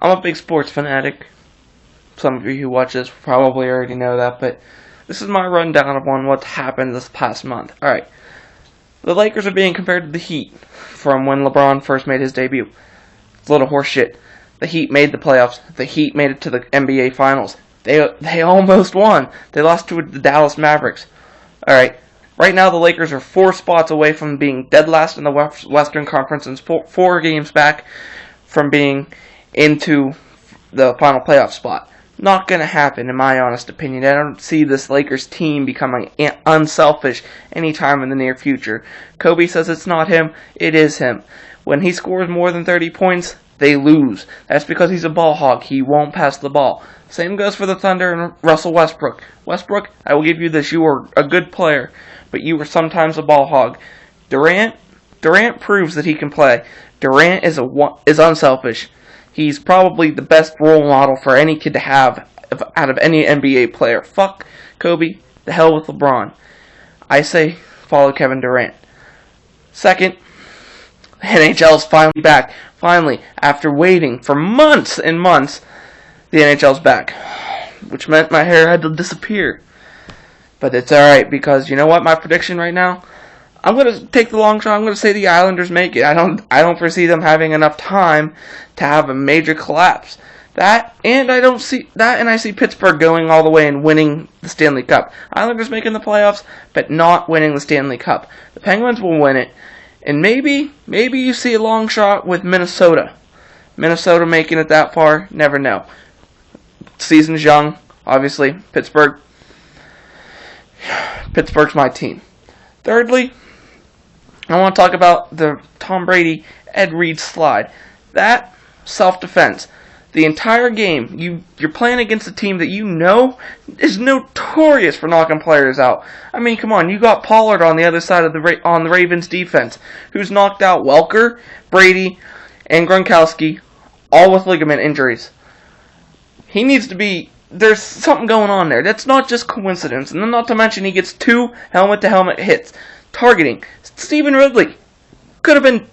I'm a big sports fanatic. Some of you who watch this probably already know that, but this is my rundown of what's happened this past month. Alright, the Lakers are being compared to the Heat from when LeBron first made his debut. It's a little horseshit. The Heat made the playoffs. The Heat made it to the NBA Finals. They almost won. They lost to the Dallas Mavericks. Alright, right now the Lakers are 4 spots away from being dead last in the Western Conference and 4 games back from being into the final playoff spot. Not going to happen, in my honest opinion. I don't see this Lakers team becoming unselfish anytime in the near future. Kobe says it's not him, it is him. When he scores more than 30 points, they lose. That's because he's a ball hog. He won't pass the ball. Same goes for the Thunder and Russell Westbrook. Westbrook, I will give you this. You are a good player, but you were sometimes a ball hog. Durant proves that he can play. Durant is unselfish. He's probably the best role model for any kid to have out of any NBA player. Fuck Kobe. The hell with LeBron. I say follow Kevin Durant. Second, the NHL is finally back. Finally, after waiting for months and months, the NHL's back. Which meant my hair had to disappear. But it's alright, because you know what? My prediction right now? I'm going to take the long shot. I'm going to say the Islanders make it. I don't foresee them having enough time to have a major collapse. I see Pittsburgh going all the way and winning the Stanley Cup. Islanders making the playoffs, but not winning the Stanley Cup. The Penguins will win it. And maybe you see a long shot with Minnesota. Minnesota making it that far, never know. Season's young, obviously. Pittsburgh's my team. Thirdly, I want to talk about the Tom Brady, Ed Reed slide. That, self-defense. The entire game, you're playing against a team that you know is notorious for knocking players out. I mean, come on, you got Pollard on the other side of on the Ravens defense, who's knocked out Welker, Brady, and Gronkowski, all with ligament injuries. He needs to be... There's something going on there. That's not just coincidence. And then not to mention he gets 2 helmet-to-helmet hits. Targeting. Stephen Ridley could have been...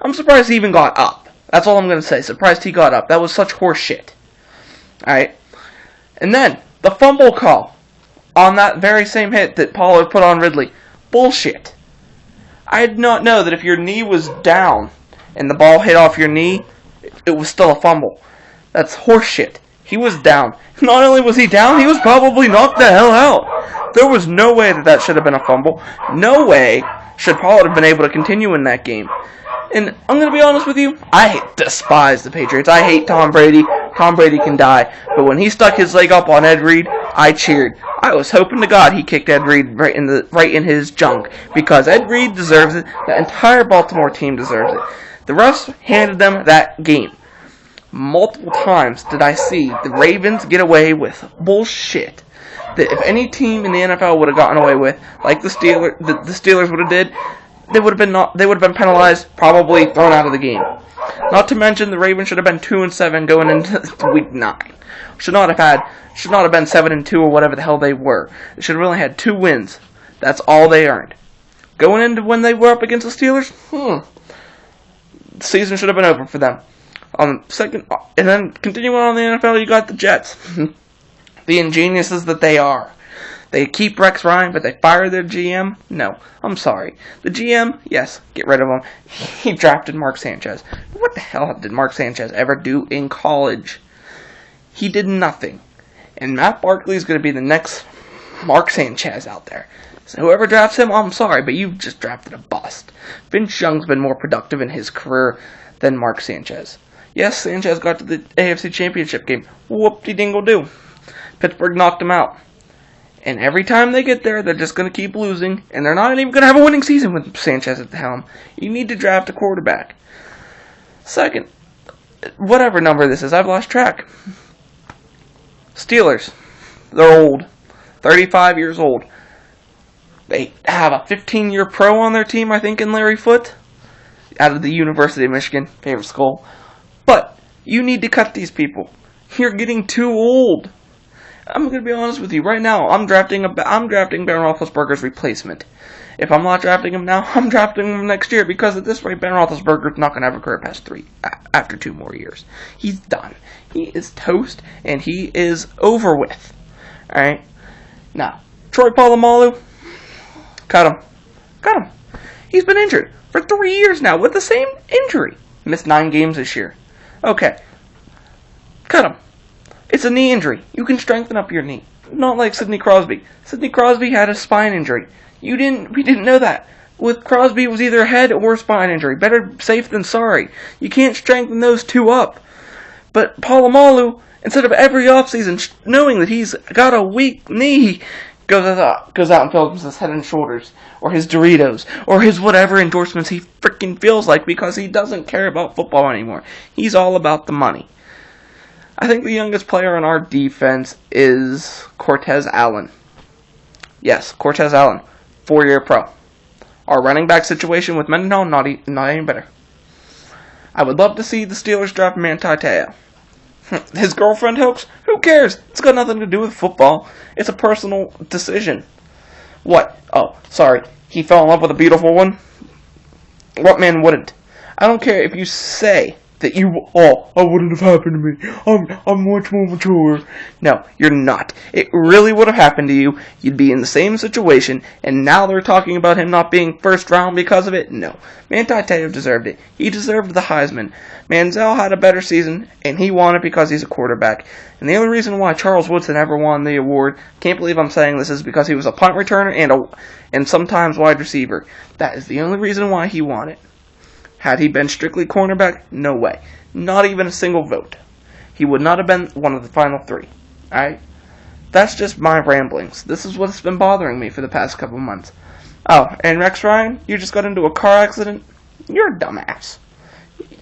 I'm surprised he even got up. That's all I'm going to say. Surprised he got up. That was such horse shit. Alright. And then, the fumble call on that very same hit that Pollard put on Ridley. Bullshit. I did not know that if your knee was down and the ball hit off your knee, it was still a fumble. That's horse shit. He was down. Not only was he down, he was probably knocked the hell out. There was no way that should have been a fumble. No way should Pollard have been able to continue in that game. And I'm going to be honest with you, I despise the Patriots. I hate Tom Brady. Tom Brady can die. But when he stuck his leg up on Ed Reed, I cheered. I was hoping to God he kicked Ed Reed right in his junk. Because Ed Reed deserves it. The entire Baltimore team deserves it. The refs handed them that game. Multiple times did I see the Ravens get away with bullshit that if any team in the NFL would have gotten away with, like the Steelers would have did, they would have been penalized, probably thrown out of the game. Not to mention the Ravens should have been 2-7 going into week 9. Should not have been 7-2 or whatever the hell they were. They should have only had 2 wins. That's all they earned. Going into when they were up against the Steelers, the season should have been over for them. And then continuing on in the NFL, you got the Jets. The ingeniouses that they are. They keep Rex Ryan, but they fire their GM? No, I'm sorry. The GM, yes, get rid of him. He drafted Mark Sanchez. What the hell did Mark Sanchez ever do in college? He did nothing. And Matt Barkley is going to be the next Mark Sanchez out there. So whoever drafts him, I'm sorry, but you've just drafted a bust. Vince Young's been more productive in his career than Mark Sanchez. Yes, Sanchez got to the AFC Championship game. Whoop-de-dingle-do. Pittsburgh knocked him out. And every time they get there, they're just going to keep losing. And they're not even going to have a winning season with Sanchez at the helm. You need to draft a quarterback. Second, whatever number this is, I've lost track. Steelers. They're old. 35 years old. They have a 15-year pro on their team, I think, in Larry Foote. Out of the University of Michigan. Favorite school. But you need to cut these people. You're getting too old. I'm going to be honest with you. Right now, I'm drafting Ben Roethlisberger's replacement. If I'm not drafting him now, I'm drafting him next year, because at this rate, Ben Roethlisberger's not going to have a career past after 2 more years. He's done. He is toast, and he is over with. Alright? Now, Troy Polamalu, cut him. Cut him. He's been injured for 3 years now with the same injury. Missed 9 games this year. Okay. Cut him. It's a knee injury. You can strengthen up your knee. Not like Sidney Crosby. Sidney Crosby had a spine injury. We didn't know that. With Crosby, it was either a head or a spine injury. Better safe than sorry. You can't strengthen those 2 up. But Polamalu, instead of every offseason knowing that he's got a weak knee, goes out and films his Head and Shoulders, or his Doritos, or his whatever endorsements he freaking feels like, because he doesn't care about football anymore. He's all about the money. I think the youngest player on our defense is Cortez Allen. Yes, Cortez Allen, 4-year pro. Our running back situation with Mendenhall, not any better. I would love to see the Steelers draft Manti Te'o. His girlfriend hoax? Who cares? It's got nothing to do with football. It's a personal decision. What? Oh, sorry. He fell in love with a beautiful one? What man wouldn't? I don't care if you say that that wouldn't have happened to me. I'm much more mature. No, you're not. It really would have happened to you. You'd be in the same situation, and now they're talking about him not being first round because of it? No. Manti Te'o deserved it. He deserved the Heisman. Manziel had a better season, and he won it because he's a quarterback. And the only reason why Charles Woodson ever won the award, can't believe I'm saying this, is because he was a punt returner and sometimes wide receiver. That is the only reason why he won it. Had he been strictly cornerback? No way. Not even a single vote. He would not have been one of the final 3. Alright? That's just my ramblings. This is what's been bothering me for the past couple months. Oh, and Rex Ryan, you just got into a car accident? You're a dumbass.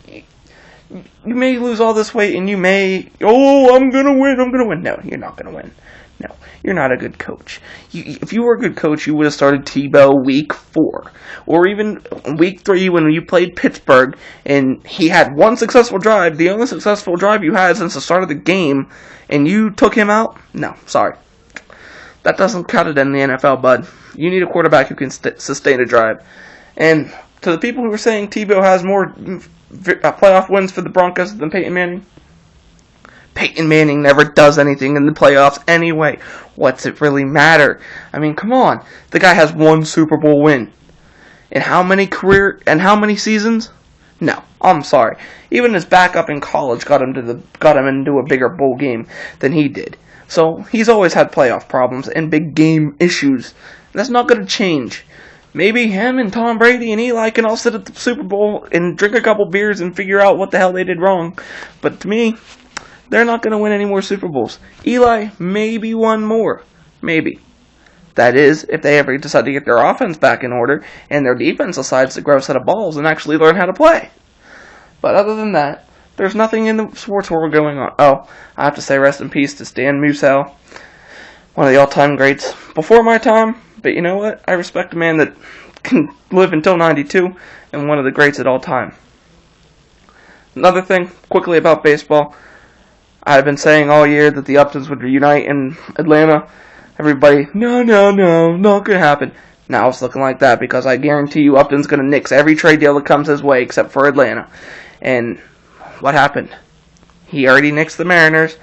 You may lose all this weight and you may, I'm going to win. No, you're not going to win. No, you're not a good coach. If you were a good coach, you would have started Tebow week 4. Or even week 3 when you played Pittsburgh and he had one successful drive, the only successful drive you had since the start of the game, and you took him out? No, sorry. That doesn't cut it in the NFL, bud. You need a quarterback who can sustain a drive. And to the people who are saying Tebow has more playoff wins for the Broncos than Peyton Manning, Peyton Manning never does anything in the playoffs anyway. What's it really matter? I mean, come on. The guy has 1 Super Bowl win. In how many seasons? No, I'm sorry. Even his backup in college got him into a bigger bowl game than he did. So he's always had playoff problems and big game issues. That's not going to change. Maybe him and Tom Brady and Eli can all sit at the Super Bowl and drink a couple beers and figure out what the hell they did wrong. But to me, they're not going to win any more Super Bowls. Eli, maybe 1 more. Maybe. That is, if they ever decide to get their offense back in order and their defense decides to grow a set of balls and actually learn how to play. But other than that, there's nothing in the sports world going on. Oh, I have to say rest in peace to Stan Musial, one of the all-time greats. Before my time, but you know what? I respect a man that can live until 92 and one of the greats at all time. Another thing, quickly about baseball. I've been saying all year that the Uptons would reunite in Atlanta. Everybody, no, not gonna happen. Now it's looking like that because I guarantee you Upton's gonna nix every trade deal that comes his way except for Atlanta. And what happened? He already nixed the Mariners.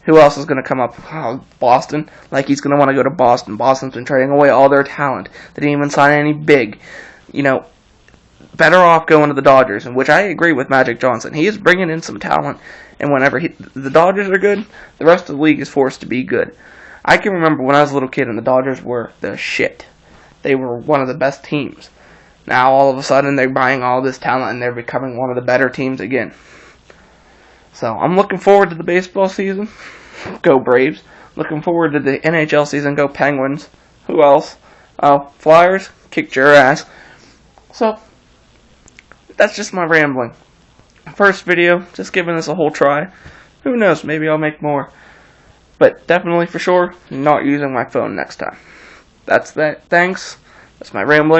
Who else is gonna come up? Oh, Boston. Like he's gonna want to go to Boston. Boston's been trading away all their talent. They didn't even sign any big. Better off going to the Dodgers, in which I agree with Magic Johnson. He is bringing in some talent, and whenever the Dodgers are good, the rest of the league is forced to be good. I can remember when I was a little kid and the Dodgers were the shit. They were one of the best teams. Now all of a sudden they're buying all this talent and they're becoming one of the better teams again. So I'm looking forward to the baseball season. Go Braves. Looking forward to the NHL season. Go Penguins. Who else? Oh, Flyers. Kicked your ass. So that's just my rambling. First video, just giving this a whole try. Who knows, maybe I'll make more. But definitely for sure, not using my phone next time. That's that. Thanks. That's my rambling.